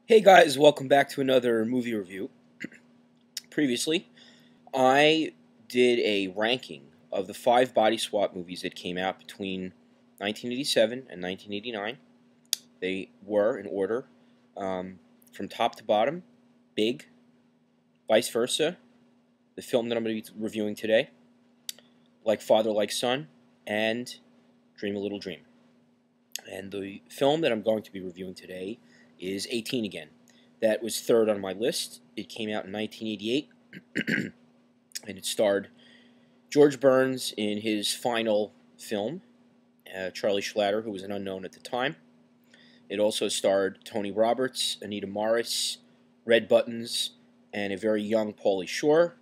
Hey guys, welcome back to another movie review. Previously, I did a ranking of the 5 body swap movies that came out between 1987 and 1989. They were, in order, from top to bottom: Big, Vice Versa, the film that I'm going to be reviewing today, Like Father, Like Son, and Dream a Little Dream. And the film that I'm going to be reviewing today is 18 Again. That was third on my list. It came out in 1988, and it starred George Burns in his final film, Charlie Schlatter, who was an unknown at the time. It also starred Tony Roberts, Anita Morris, Red Buttons, and a very young Pauly Shore.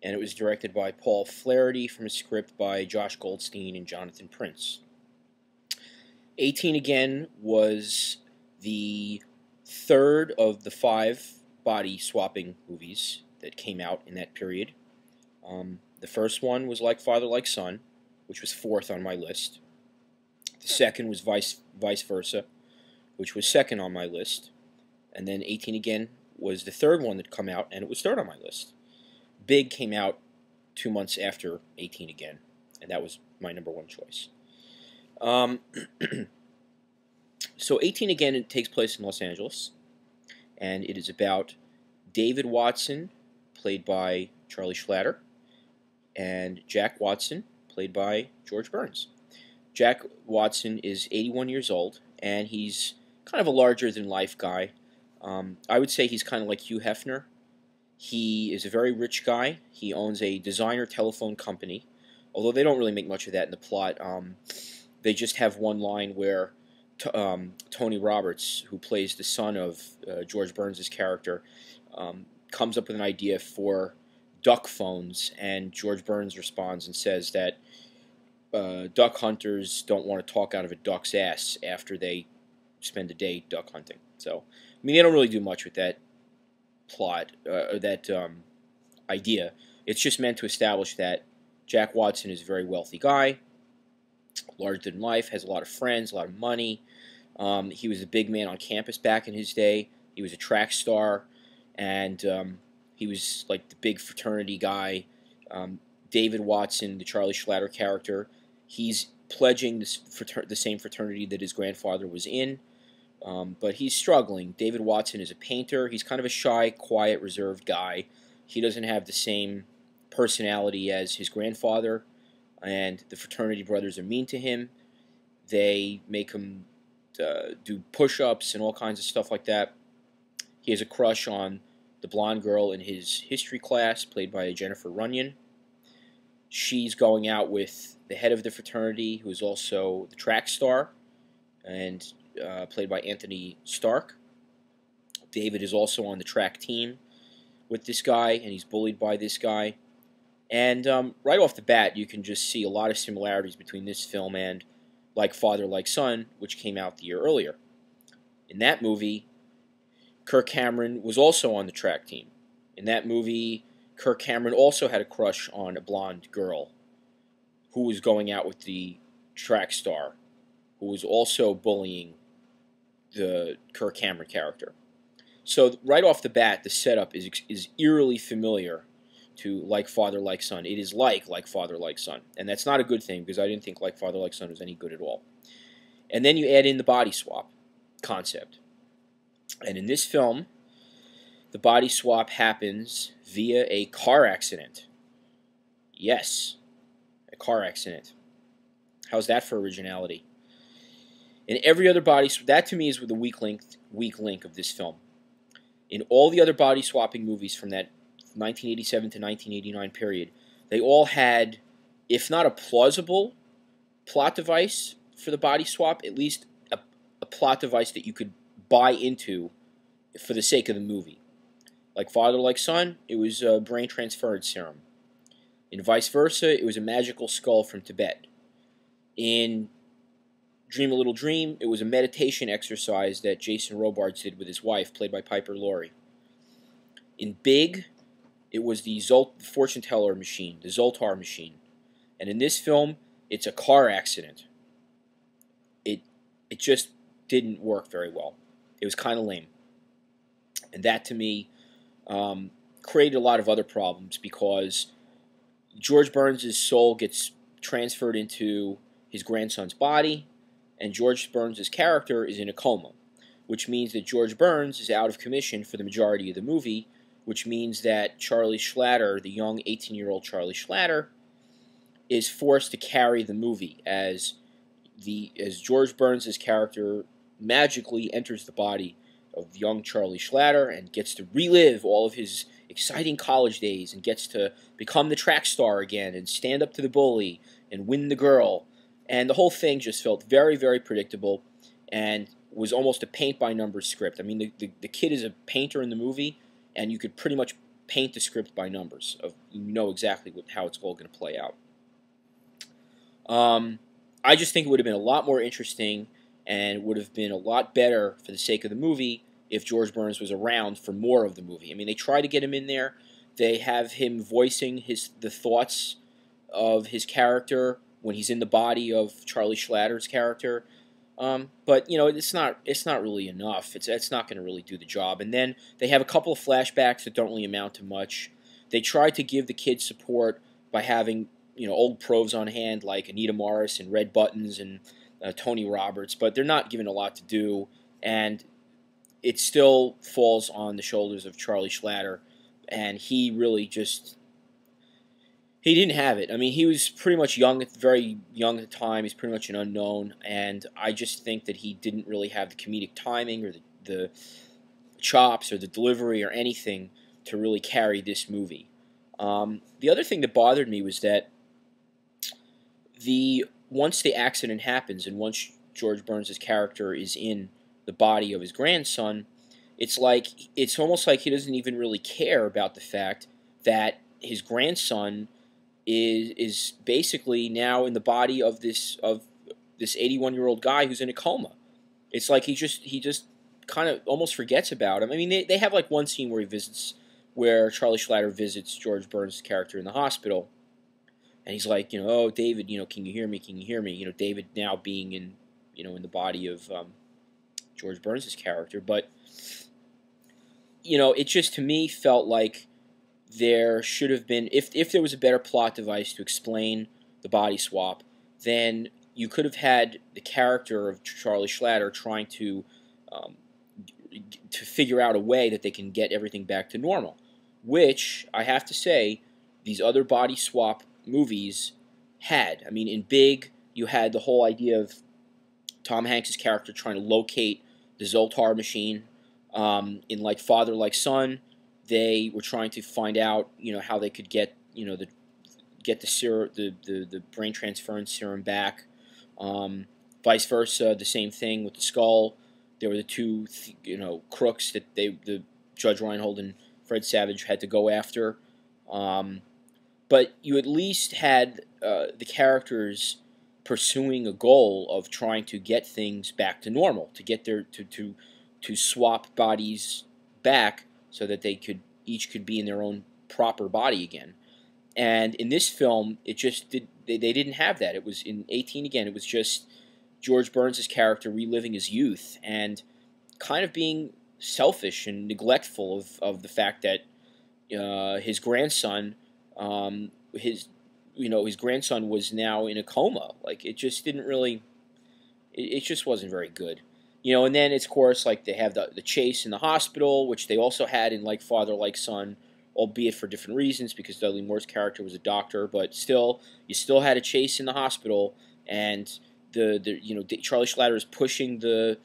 And it was directed by Paul Flaherty from a script by Josh Goldstein and Jonathan Prince. 18 Again was the third of the 5 body-swapping movies that came out in that period. The first one was Like Father, Like Son, which was fourth on my list. The second was Vice Versa, which was second on my list. And then 18 Again was the third one that came out, and it was third on my list. Big came out 2 months after 18 Again, and that was my number one choice. So 18 Again, it takes place in Los Angeles, and it is about David Watson, played by Charlie Schlatter, and Jack Watson, played by George Burns. Jack Watson is 81 years old, and he's kind of a larger-than-life guy. I would say he's kind of like Hugh Hefner. He is a very rich guy. He owns a designer telephone company, although they don't really make much of that in the plot. They just have one line where Tony Roberts, who plays the son of George Burns' character, comes up with an idea for duck phones, and George Burns responds and says that duck hunters don't want to talk out of a duck's ass after they spend a day duck hunting. So, I mean, they don't really do much with that plot, or that idea. It's just meant to establish that Jack Watson is a very wealthy guy, larger than life, has a lot of friends, a lot of money. He was a big man on campus back in his day. He was a track star, and he was like the big fraternity guy. David Watson, the Charlie Schlatter character, he's pledging the same fraternity that his grandfather was in, but he's struggling. David Watson is a painter. He's kind of a shy, quiet, reserved guy. He doesn't have the same personality as his grandfather, and the fraternity brothers are mean to him. They make him do push-ups and all kinds of stuff like that. He has a crush on the blonde girl in his history class, played by Jennifer Runyon. She's going out with the head of the fraternity, who is also the track star, and played by Anthony Stark. David is also on the track team with this guy, and he's bullied by this guy. And right off the bat, you can just see a lot of similarities between this film and Like Father, Like Son, which came out the year earlier. In that movie, Kirk Cameron was also on the track team. In that movie, Kirk Cameron also had a crush on a blonde girl who was going out with the track star, who was also bullying the Kirk Cameron character. So right off the bat, the setup is eerily familiar to Like Father, Like Son. It is like Father, Like Son. And that's not a good thing, because I didn't think Like Father, Like Son was any good at all. And then you add in the body swap concept. And in this film, the body swap happens via a car accident. Yes, a car accident. How's that for originality? In every other body swap, that to me is the weak link of this film. In all the other body swapping movies from that 1987 to 1989 period, they all had, if not a plausible plot device for the body swap, at least a plot device that you could buy into for the sake of the movie. Like Father, Like Son, it was a brain transference serum. In Vice Versa, it was a magical skull from Tibet. In Dream a Little Dream, it was a meditation exercise that Jason Robards did with his wife, played by Piper Laurie. In Big, it was the fortune teller machine, the Zoltar machine. And in this film, it's a car accident. It just didn't work very well. It was kind of lame. And that, to me, created a lot of other problems because George Burns' soul gets transferred into his grandson's body, and George Burns' character is in a coma, which means that George Burns is out of commission for the majority of the movie, which means that Charlie Schlatter, the young 18-year-old Charlie Schlatter, is forced to carry the movie as George Burns' character magically enters the body of young Charlie Schlatter and gets to relive all of his exciting college days and gets to become the track star again and stand up to the bully and win the girl. And the whole thing just felt very, very predictable and was almost a paint-by-numbers script. I mean, the kid is a painter in the movie, and you could pretty much paint the script by numbers. You know exactly how it's all going to play out. I just think it would have been a lot more interesting and would have been a lot better for the sake of the movie if George Burns was around for more of the movie. I mean, they try to get him in there. They have him voicing the thoughts of his character when he's in the body of Charlie Schlatter's character. But you know, it's not really enough. It's not going to really do the job. And then they have a couple of flashbacks that don't really amount to much. They try to give the kids support by having, you know, old pros on hand like Anita Morris and Red Buttons and Tony Roberts, but they're not given a lot to do, and it still falls on the shoulders of Charlie Schlatter, and he really just he didn't have it. I mean, he was pretty much very young at the time. He's pretty much an unknown, and I just think that he didn't really have the comedic timing or the chops or the delivery or anything to really carry this movie. The other thing that bothered me was that once the accident happens and once George Burns' character is in the body of his grandson, it's almost like he doesn't even really care about the fact that his grandson is basically now in the body of this 81-year-old guy who's in a coma. It's like he just kind of almost forgets about him. I mean, they have like one scene where Charlie Schlatter visits George Burns' character in the hospital, and he's like, you know, oh, David, you know, can you hear me? Can you hear me? You know, David now being in the body of George Burns' character, but you know, it just to me felt like there should have been, if there was a better plot device to explain the body swap, then you could have had the character of Charlie Schlatter trying to figure out a way that they can get everything back to normal, which I have to say these other body swap movies had. I mean, in Big, you had the whole idea of Tom Hanks' character trying to locate the Zoltar machine. In like Father Like Son, they were trying to find out, you know, how they could get, you know, the serum, the brain transference serum back. Vice versa, the same thing with the skull. There were the two, you know, crooks that the Judge Reinhold and Fred Savage had to go after. But you at least had the characters pursuing a goal of trying to get things back to normal, to get their to swap bodies back so that they each could be in their own proper body again. And in this film, it just they didn't have that. It was in 18 again. It was just George Burns' character reliving his youth and kind of being selfish and neglectful of the fact that his grandson, his grandson was now in a coma. Like it just didn't really, it just wasn't very good. You know, and then it's, of course, like they have the chase in the hospital, which they also had in Like Father, Like Son, albeit for different reasons because Dudley Moore's character was a doctor, but still, you still had a chase in the hospital, and Charlie Schlatter is pushing the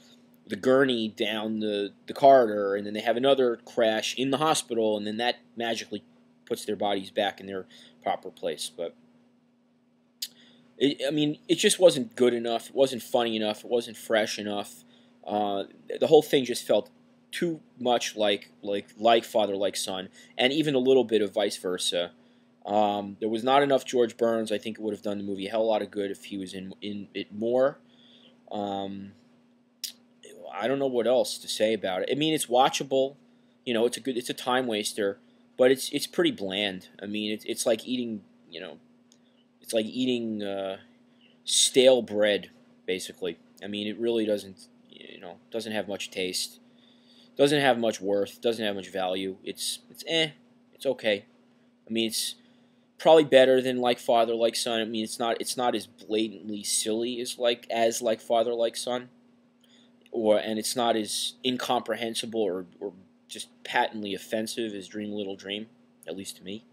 gurney down the corridor, and then they have another crash in the hospital, and then that magically puts their bodies back in their proper place. But I mean, it just wasn't good enough. It wasn't funny enough. It wasn't fresh enough. The whole thing just felt too much like Father Like Son, and even a little bit of vice versa. There was not enough George Burns. I think it would have done the movie a hell of a lot of good if he was in it more. I don't know what else to say about it. I mean, it's watchable. You know, it's a time waster, but it's pretty bland. I mean, it's like eating, you know, it's like eating stale bread, basically. I mean, it really doesn't have much taste. Doesn't have much worth. Doesn't have much value. It's It's okay. I mean, it's probably better than Like Father Like Son. I mean, it's not as blatantly silly as like Father Like Son, and it's not as incomprehensible or just patently offensive as Dream a Little Dream, at least to me.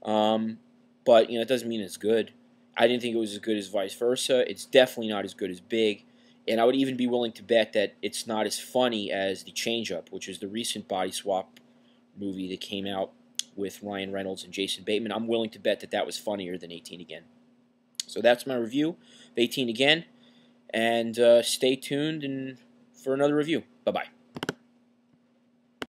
Um, but it doesn't mean it's good. I didn't think it was as good as Vice Versa. It's definitely not as good as Big, and I would even be willing to bet that it's not as funny as The Change Up, which is the recent body swap movie that came out with Ryan Reynolds and Jason Bateman. I'm willing to bet that that was funnier than 18 Again. So that's my review of 18 Again, and stay tuned for another review. Bye-bye.